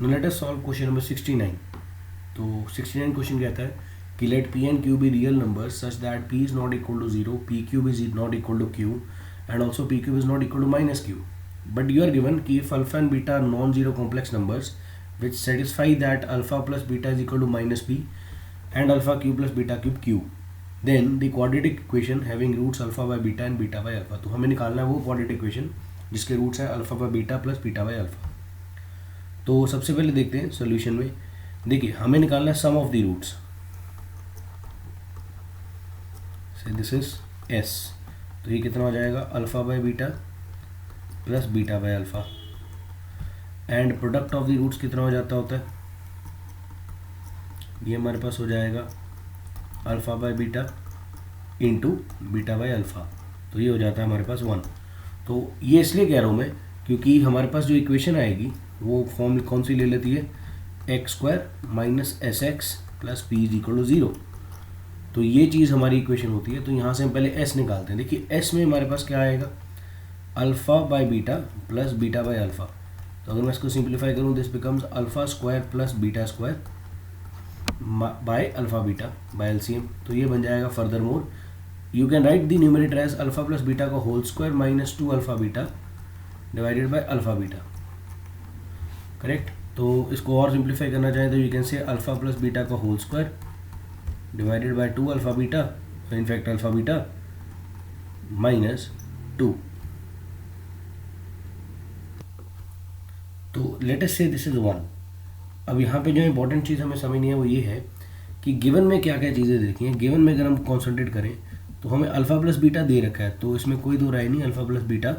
Now let us solve question number 69. तो 69 question कहता है कि let p and q be real numbers such that p is not equal to 0, p cube is not equal to q, and also p cube is not equal to minus q. But you are given कि if alpha and beta are non-zero complex numbers which satisfy that alpha plus beta is equal to minus p and alpha cube plus beta cube q, then the quadratic equation having roots alpha by beta and beta by alpha. तो हमें निकालना है वो quadratic equation जिसके roots है alpha by beta plus beta by alpha. तो सबसे पहले देखते हैं सॉल्यूशन में. देखिए हमें निकालना है sum of the roots. Say this is S. तो ये कितना हो जाएगा alpha by beta plus beta by alpha. And product of the roots कितना हो जाता होता है, ये हमारे पास हो जाएगा alpha by beta into beta by alpha. तो ये हो जाता है हमारे पास 1. तो ये इसलिए कह रहा हूँ मैं क्योंकि हमारे पास जो इक्वेशन आएगी वो फॉर्म कौन सी ले लेती है, x square minus S x plus p is equal to 0. तो ये चीज़ हमारी इक्वेशन होती है. तो यहाँ से हम पहले एस निकालते हैं. देखिए एस में हमारे पास क्या आएगा, alpha by beta plus beta by alpha. तो अगर मैं इसको सिंप्लीफाई करूँ this becomes alpha square plus beta square by alpha beta by LCM. तो ये बन जाएगा furthermore you can write the numerator as alpha plus beta का whole square minus 2 alpha beta divided by alpha beta. Correct. तो इसको और simplify करना चाहें तो you can say alpha plus beta का whole square divided by 2 alpha beta, in fact alpha beta minus 2. तो let अस से दिस इज 1. अब यहाँ पे जो इंपॉर्टेंट चीज़ हमें समझनी है वो ये है कि गिवन में क्या क्या चीज़ें देखी हैं. गिवन में अगर हम कॉन्सेंट्रेट करें तो हमें अल्फ़ा प्लस बीटा दे रखा है, तो इसमें कोई दो राय नहीं. अल्फ़ा प्लस बीटा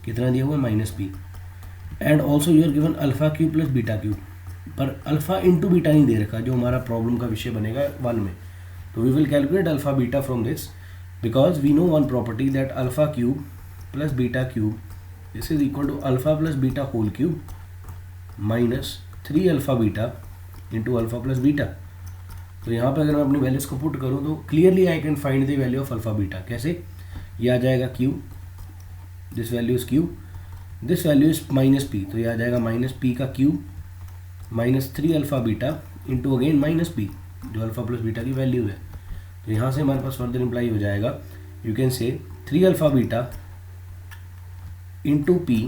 कितना दिया हुआ है minus p. And also you are given alpha cube plus beta cube, पर अल्फ़ा इंटू बीटा नहीं दे रखा जो हमारा प्रॉब्लम का विषय बनेगा 1 में. तो we will calculate alpha beta from this because we know one property that alpha cube plus beta cube this is equal to alpha plus beta whole cube minus 3 alpha beta into alpha plus beta. तो यहाँ पे अगर मैं अपनी values को put करूँ तो clearly I can find the value of alpha beta. कैसे, ये आ जाएगा Q, this value is Q, this value is minus P. तो ये आ जाएगा माइनस पी का Q minus 3 alpha beta into again minus P जो अल्फ़ा प्लस बीटा की value है. तो यहाँ से हमारे पास फर्दर इम्प्लाई हो जाएगा यू कैन से 3 अल्फ़ा बीटा इंटू पी.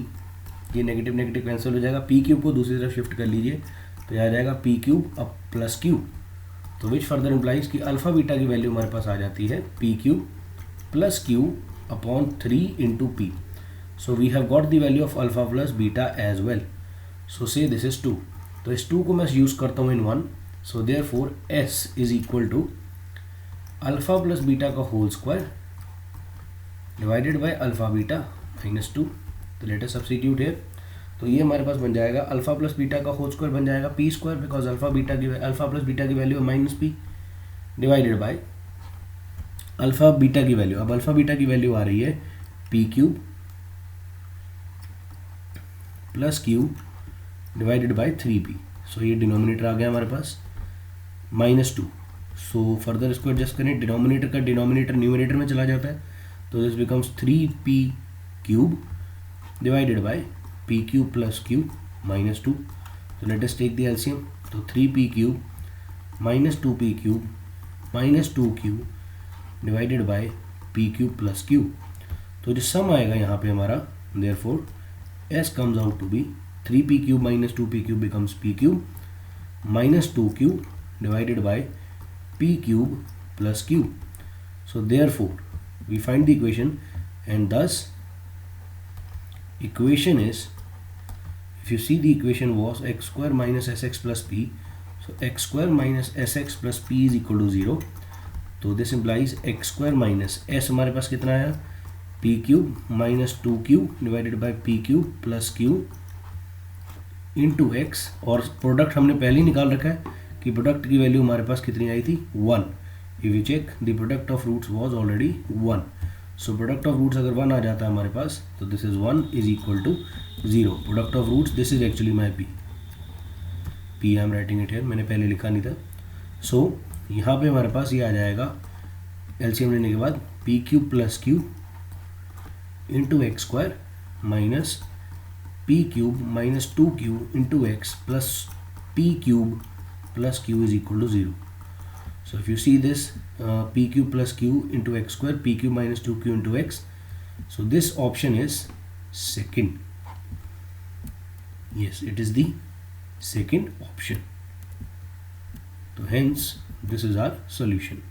ये नेगेटिव नेगेटिव कैंसिल हो जाएगा. पी क्यूब को दूसरी तरफ शिफ्ट कर लीजिए तो यह आ जाएगा पी क्यूब अब प्लस क्यू. तो विच फर्दर इम्प्लाइज कि अल्फ़ा बीटा की वैल्यू हमारे पास आ जाती है p cube plus q upon 3 into p. So we have got the value of alpha plus beta as well. So say this is 2. तो इस 2 को मैं यूज़ करता हूँ in 1. So therefore S is equal to alpha plus beta का whole square divided by alpha beta minus 2. तो let us substitute here. तो ये हमारे पास बन जाएगा अल्फ़ा प्लस बीटा का होल स्क्वायर बन जाएगा P square because alpha plus beta की वैल्यू है minus P divided by alpha beta की वैल्यू. अब अल्फ़ा बीटा की वैल्यू आ रही है p cube plus Q divided by 3p. सो ये डिनोमिनेटर आ गया हमारे पास माइनस 2. सो फर्दर इसको एडजस्ट करें. डिनोमिनेटर का डिनोमिनेटर न्यूमरेटर में चला जाता है तो this becomes 3p cube divided by p cube plus q minus 2. तो let us take the LCM. तो 3p cube minus 2p cube minus 2q divided by p cube plus q. तो जो sum आएगा यहाँ पे हमारा therefore s comes out to be 3p cube minus 2p cube becomes p cube minus 2q divided by p cube plus q. So therefore we find the equation and thus equation is, if you see the equation was x square minus sx plus p. So x square minus sx plus p is equal to 0. तो this implies x square minus s हमारे पास कितना आया P cube minus 2q divided by P cube plus Q into x. और product हमने पहले ही निकाल रखा है कि प्रोडक्ट की वैल्यू हमारे पास कितनी आई थी 1. If you check the product of roots was already 1. So product of roots अगर 1 आ जाता है हमारे पास तो this is 1 is equal to 0. Product of roots this is actually my p I am writing it here, मैंने पहले लिखा नहीं था. सो यहाँ पे हमारे पास ये आ जाएगा एलसीएम लेने के बाद P cube plus Q into x square minus p cube minus 2q into x plus p cube plus q is equal to 0. So if you see this, p cube plus q into x square, p cube minus 2q into x. So this option is second. Yes, it is the second option. So hence this is our solution.